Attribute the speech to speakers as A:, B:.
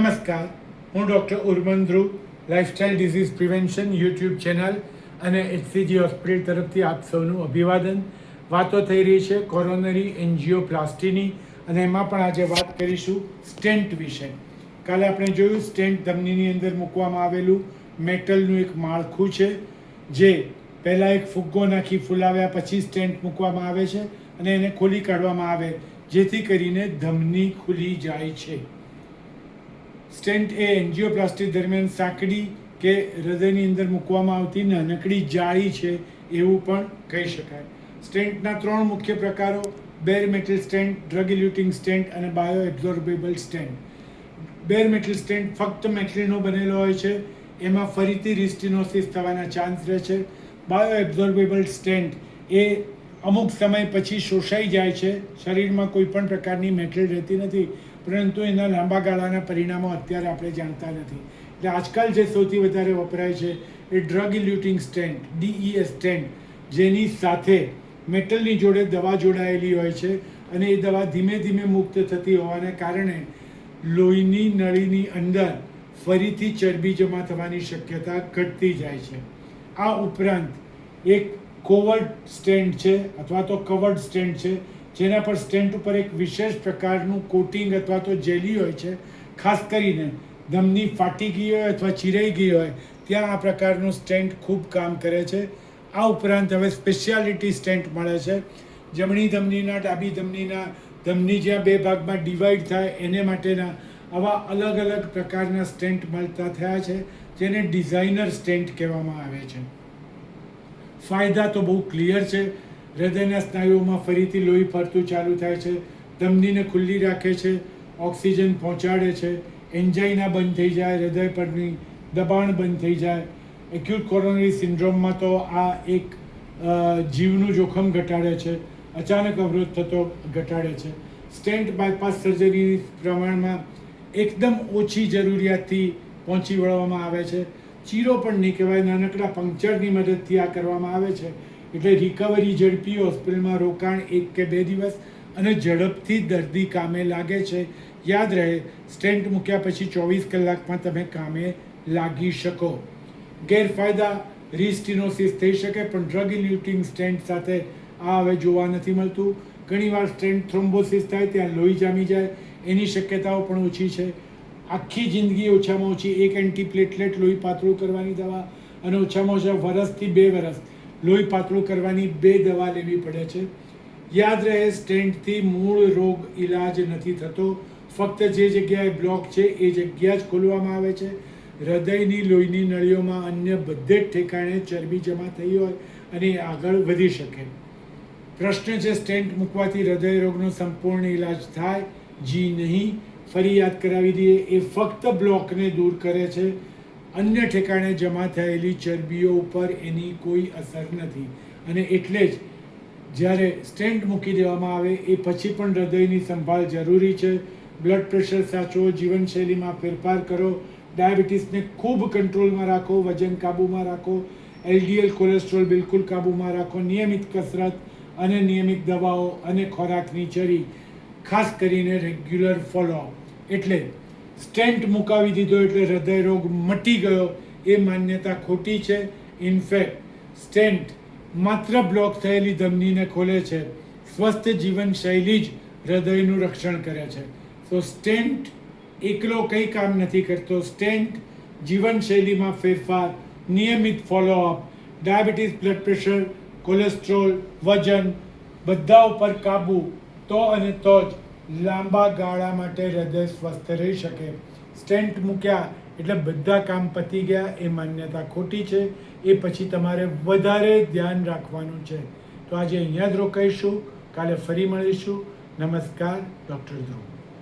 A: નમસ્કાર, હું doctor Urman Dhruv, lifestyle disease prevention YouTube channel અને HCG હોસ્પિટલ તરફથી આપ સૌનું અભિવાદન. વાતો થઈ રહી છે કોરોનરી એન્જિયોપ્લાસ્ટીની અને એમાં પણ આજે વાત કરીશું સ્ટેન્ટ વિશે. કાલે આપણે જોયું સ્ટેન્ટ ધમનીની અંદર મૂકવામાં આવેલું મેટલનું એક માળખું છે, જે પહેલાં એક ફુગ્ગો નાખી ફૂલાવ્યા પછી સ્ટેન્ટ મૂકવામાં આવે છે અને એને ખોલી કાઢવામાં આવે જેથી કરીને ધમની ખુલી જાય છે. સ્ટેન્ટ એ એન્જિયોપ્લાસ્ટી દરમિયાન સાંકડી કે હૃદયની અંદર મૂકવામાં આવતી નાનકડી જાળી છે એવું પણ કહી શકાય. સ્ટેન્ટના 3 મુખ્ય પ્રકારો: bare metal stent, drug eluting stent અને bio absorbable stent. Bare metal stent ફક્ત મેટલનો બનેલો હોય છે, એમાં ફરીથી રિસ્ટિનોસિસ થવાના ચાન્સ રહે છે. બાયો એબ્ઝોર્બેબલ સ્ટેન્ટ એ અમુક સમય પછી શોષાઈ જાય છે, શરીરમાં કોઈ પણ પ્રકારની મેટલ રહેતી નથી, પરંતુ એના લાંબા ગાળાના પરિણામો અત્યારે આપણે જાણતા નથી. એટલે આજકાલ જે સૌથી વધારે વપરાય છે એ drug eluting stent, DES stent, જેની સાથે મેટલની જોડે દવા જોડાયેલી હોય છે અને એ દવા ધીમે ધીમે મુક્ત થતી હોવાને કારણે લોહીની નળીની અંદર ફરીથી ચરબી જમા થવાની શક્યતા ઘટતી જાય છે. આ ઉપરાંત એક કોવર્ડ સ્ટેન્ટ છે અથવા તો કવર્ડ સ્ટેન્ટ છે, જેના પર સ્ટેન્ટ ઉપર એક વિશેષ પ્રકારનું કોટિંગ અથવા તો જેલી હોય છે. ખાસ કરીને ધમની ફાટી ગઈ હોય અથવા ચીરાઈ ગઈ હોય ત્યાં આ પ્રકારનું સ્ટેન્ટ ખૂબ કામ કરે છે. આ ઉપરાંત હવે સ્પેશિયાલિટી સ્ટેન્ટ મળે છે. જમણી ધમનીના, ડાબી ધમનીના, ધમની જ્યાં 2 ભાગમાં ડિવાઈડ થાય એને માટેના આવા અલગ અલગ પ્રકારના સ્ટેન્ટ મળતા થયા છે, જેને ડિઝાઇનર સ્ટેન્ટ કહેવામાં આવે છે. ફાયદા તો બહુ ક્લિયર છે. હૃદયના સ્નાયુઓમાં ફરીથી લોહી ફરતું ચાલુ થાય છે, ધમનીને ખુલ્લી રાખે છે, ઓક્સિજન પહોંચાડે છે, એન્જાઇના બંધ થઈ જાય, હૃદય પરની દબાણ બંધ થઈ જાય. એક્યુટ કોરોનરી સિન્ડ્રોમમાં તો આ એક જીવનું જોખમ ઘટાડે છે, અચાનક અવરોધ થતો ઘટાડે છે. સ્ટેન્ટ બાયપાસ સર્જરી પ્રમાણમાં એકદમ ઓછી જરૂરિયાતથી પહોંચી વળવામાં આવે છે. ચીરો પણ નહીં કહેવાય, નાનકડા પંક્ચરની મદદથી આ કરવામાં આવે છે. એટલે રિકવરી ઝડપી, હોસ્પિટલમાં રોકાણ 1 કે 2 દિવસ અને ઝડપથી દર્દી કામે લાગે છે. યાદ રહે, સ્ટેન્ટ મૂક્યા પછી 24 કલાકમાં તમે કામે લાગી શકો. ગેરફાયદા: રિસ્ટિનોસિસ થઈ શકે, પણ ડ્રગ ઇલ્યુટિંગ સ્ટેન્ટ સાથે આ હવે જોવા નથી મળતું. ઘણીવાર સ્ટેન્ટ થ્રોમ્બોસિસ થાય, ત્યાં લોહી જામી જાય, એની શક્યતાઓ પણ ઓછી છે. આખી જિંદગી ઓછામાં ઓછી 1 એન્ટીપ્લેટલેટ લોહી પાતળું કરવાની દવા અને ઓછામાં ઓછા વર્ષથી 2 વર્ષ લોહી પાતળું કરવાની 2 દવા લેવી પડે છે. યાદ રહે, સ્ટેન્ટથી મૂળ રોગ ઇલાજ નથી થતો, ફક્ત જે જગ્યાએ બ્લોક છે એ જગ્યા જ ખોલવામાં આવે છે. હૃદયની લોહીની નળીઓમાં અન્ય બધે જ ઠેકાણે ચરબી જમા થઈ હોય અને એ આગળ વધી શકે. પ્રશ્ન છે, સ્ટેન્ટ મૂકવાથી હૃદય રોગનો સંપૂર્ણ ઇલાજ થાય? જી નહીં. ફરી યાદ કરાવી દઈએ, એ ફક્ત બ્લોકને દૂર કરે છે, અન્ય ઠેકાણે જમા થયેલી ચરબીઓ ઉપર એની કોઈ અસર નથી. અને એટલે જ જ્યારે સ્ટેન્ટ મૂકી દેવામાં આવે એ પછી પણ હૃદયની સંભાળ જરૂરી છે. બ્લડ પ્રેશર સાચવો, જીવનશૈલીમાં ફેરફાર કરો, ડાયાબિટીસને ખૂબ કંટ્રોલમાં રાખો, વજન કાબૂમાં રાખો, LDL કોલેસ્ટ્રોલ બિલકુલ કાબૂમાં રાખો, નિયમિત કસરત અને નિયમિત દવાઓ અને ખોરાકની ચરી, ખાસ કરીને રેગ્યુલર ફોલોઅપ. એટલે સ્ટેન્ટ મુકાવી દીધો એટલે હૃદય રોગ મટી ગયો એ માન્યતા ખોટી છે. ઇનફેક્ટ સ્ટેન્ટ માત્ર બ્લોક થયેલી ધમનીને ખોલે છે, સ્વસ્થ જીવનશૈલી જ હૃદયનું રક્ષણ કરે છે. તો સ્ટેન્ટ એકલો કંઈ કામ નથી કરતો. સ્ટેન્ટ જીવનશૈલીમાં ફેરફાર, નિયમિત follow up, diabetes, blood pressure, cholesterol, વજન બધા ઉપર કાબૂ, તો અને તો જ લાંબા ગાળા માટે હૃદય સ્વસ્થ રહી શકે. સ્ટેન્ટ મૂક્યા એટલે બધા કામ પતી ગયા એ માન્યતા ખોટી છે. એ પછી તમારે વધારે ધ્યાન રાખવાનું છે. તો આજે અહીંયા જ રોકાઈશું, કાલે ફરી મળીશું. નમસ્કાર, ડૉક્ટર ધ્રુવ.